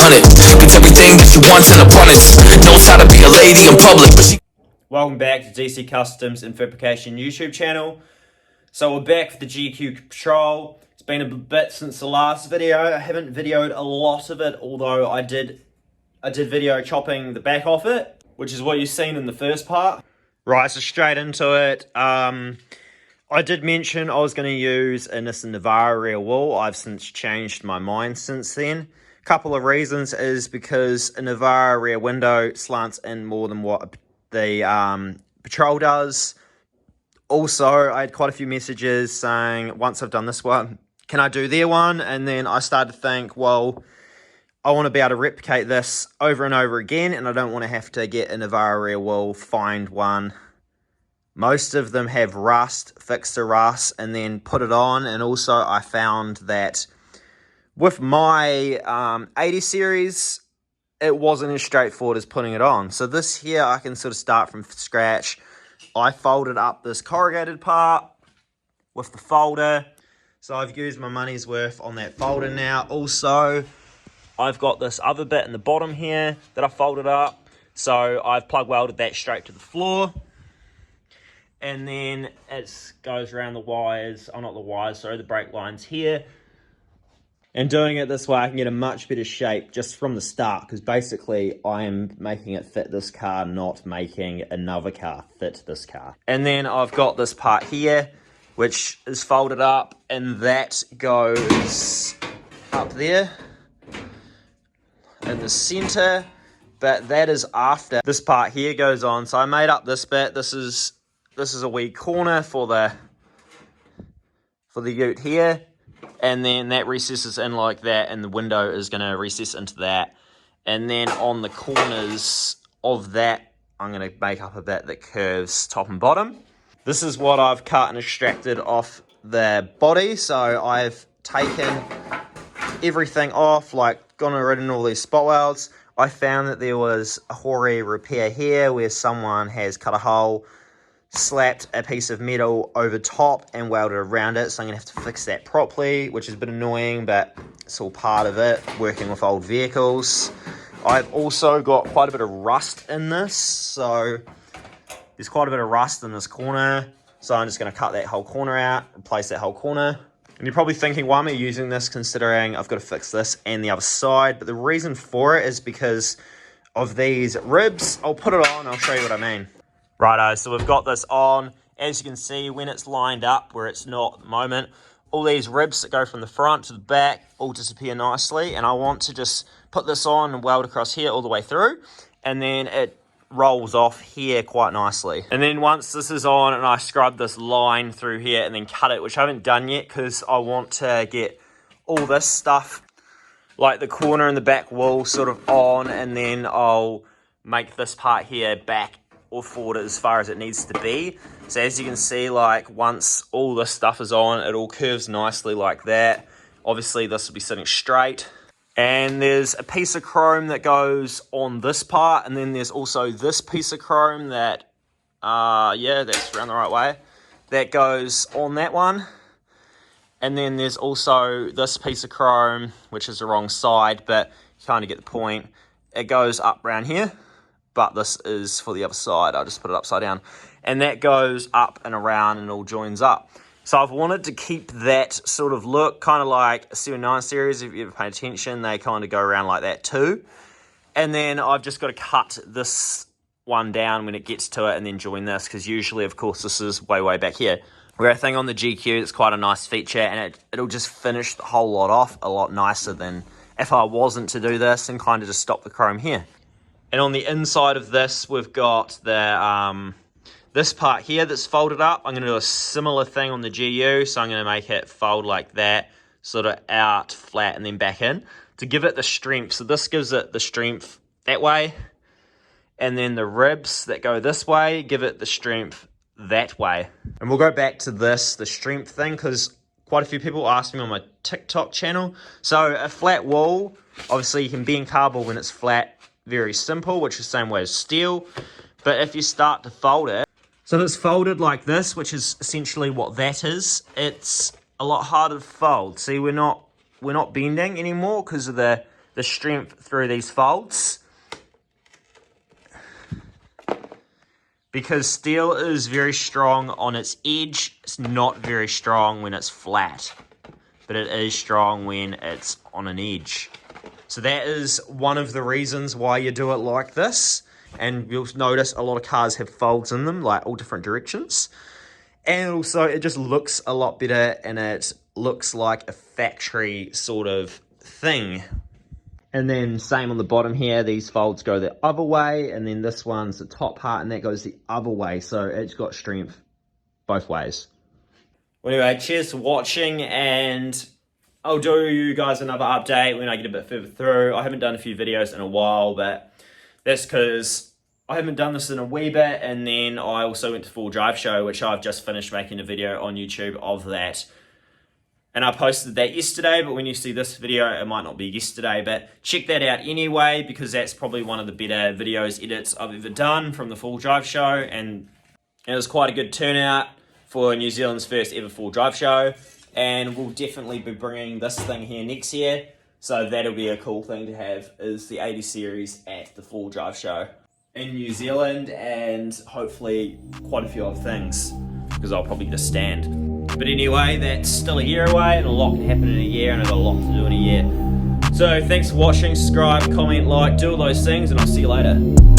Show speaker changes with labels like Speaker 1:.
Speaker 1: 100. Gets everything that she wants in abundance. Knows how to be a lady in public, but she...
Speaker 2: Welcome back to DC Customs and Fabrication YouTube channel. So we're back with the GQ Patrol. It's been a bit since the last video. I haven't videoed a lot of it, although I did video chopping the back off it, which is what you've seen in the first part. Right, so straight into it. I did mention I was going to use a Nissan Navara rear wheel. I've since changed my mind since then. Couple of reasons is because a Navara rear window slants in more than what the Patrol does. Also, I had quite a few messages saying, once I've done this one, can I do their one? And then I started to think, well, I want to be able to replicate this over and over again, and I don't want to have to get a Navara rear wheel, find one. Most of them have rust, fix the rust, and then put it on. And also, I found that with my 80 series, it wasn't as straightforward as putting it on. So this here, I can sort of start from scratch. I folded up this corrugated part with the folder. So I've used my money's worth on that folder now. Also, I've got this other bit in the bottom here that I folded up. So I've plug welded that straight to the floor. And then it goes around the wires, oh not the wires, sorry, the brake lines here. And doing it this way, I can get a much better shape just from the start, because basically I am making it fit this car, not making another car fit this car. And then I've got this part here, which is folded up, and that goes up there in the center, but that is after this part here goes on. So I made up this bit. This is a wee corner for the ute here. And then that recesses in like that, and the window is going to recess into that. And then on the corners of that, I'm going to make up a bit that curves top and bottom. This is what I've cut and extracted off the body. So I've taken everything off, like gone and ridden all these spot welds. I found that there was a hoary repair here where someone has cut a hole, slapped a piece of metal over top and welded around it, so I'm gonna have to fix that properly, which is a bit annoying, but it's all part of it, working with old vehicles. I've also got quite a bit of rust in this, so there's quite a bit of rust in this corner, so I'm just gonna cut that whole corner out, replace that whole corner. And you're probably thinking, why am I using this considering I've got to fix this and the other side? But the reason for it is because of these ribs. I'll put it on, I'll show you what I mean. Righto, so we've got this on. As you can see, when it's lined up, where it's not at the moment, all these ribs that go from the front to the back all disappear nicely. And I want to just put this on and weld across here all the way through. And then it rolls off here quite nicely. And then once this is on and I scrub this line through here and then cut it, which I haven't done yet because I want to get all this stuff, like the corner and the back wall sort of on, and then I'll make this part here back or forward as far as it needs to be. So as you can see, like once all this stuff is on, it all curves nicely like that. Obviously this will be sitting straight. And there's a piece of chrome that goes on this part, and then there's also this piece of chrome that, yeah, that's around the right way, that goes on that one. And then there's also this piece of chrome, which is the wrong side, but you kind of get the point. It goes up around here, but this is for the other side. I'll just put it upside down. And that goes up and around and all joins up. So I've wanted to keep that sort of look, kind of like a 79 series. If you ever pay attention, they kind of go around like that too. And then I've just got to cut this one down when it gets to it and then join this, because usually, of course, this is way back here. Where I think on the GQ, it's quite a nice feature, and it'll just finish the whole lot off a lot nicer than if I wasn't to do this and kind of just stop the chrome here. And on the inside of this, we've got the this part here that's folded up. I'm going to do a similar thing on the GU, so I'm going to make it fold like that, sort of out, flat, and then back in to give it the strength. So this gives it the strength that way, and then the ribs that go this way give it the strength that way. And we'll go back to this, the strength thing, because quite a few people asked me on my TikTok channel. So a flat wall, obviously you can bend cardboard when it's flat, very simple, which is the same way as steel. But if you start to fold it, so it's folded like this, which is essentially what that is, it's a lot harder to fold. See, we're not bending anymore because of the the strength through these folds. Because steel is very strong on its edge, it's not very strong when it's flat. But it is strong when it's on an edge. So that is one of the reasons why you do it like this. And you'll notice a lot of cars have folds in them, like all different directions. And also it just looks a lot better, and it looks like a factory sort of thing. And then same on the bottom here, these folds go the other way, and then this one's the top part, and that goes the other way. So it's got strength both ways. Well, anyway, cheers for watching, and I'll do you guys another update when I get a bit further through. I haven't done a few videos in a while, but that's because I haven't done this in a wee bit, and then I also went to Full Drive Show, which I've just finished making a video on YouTube of that. And I posted that yesterday, but when you see this video, it might not be yesterday, but check that out anyway, because that's probably one of the better videos edits I've ever done from the Full Drive Show, and it was quite a good turnout for New Zealand's first ever Full Drive Show, and we'll definitely be bringing this thing here next year, so that'll be a cool thing to have, is the 80 series at the Full Drive Show in New Zealand, and hopefully quite a few other things, because I'll probably get a stand. But anyway, that's still a year away, and a lot can happen in a year, and I've got a lot to do in a year. So thanks for watching, subscribe, comment, like, do all those things, and I'll see you later.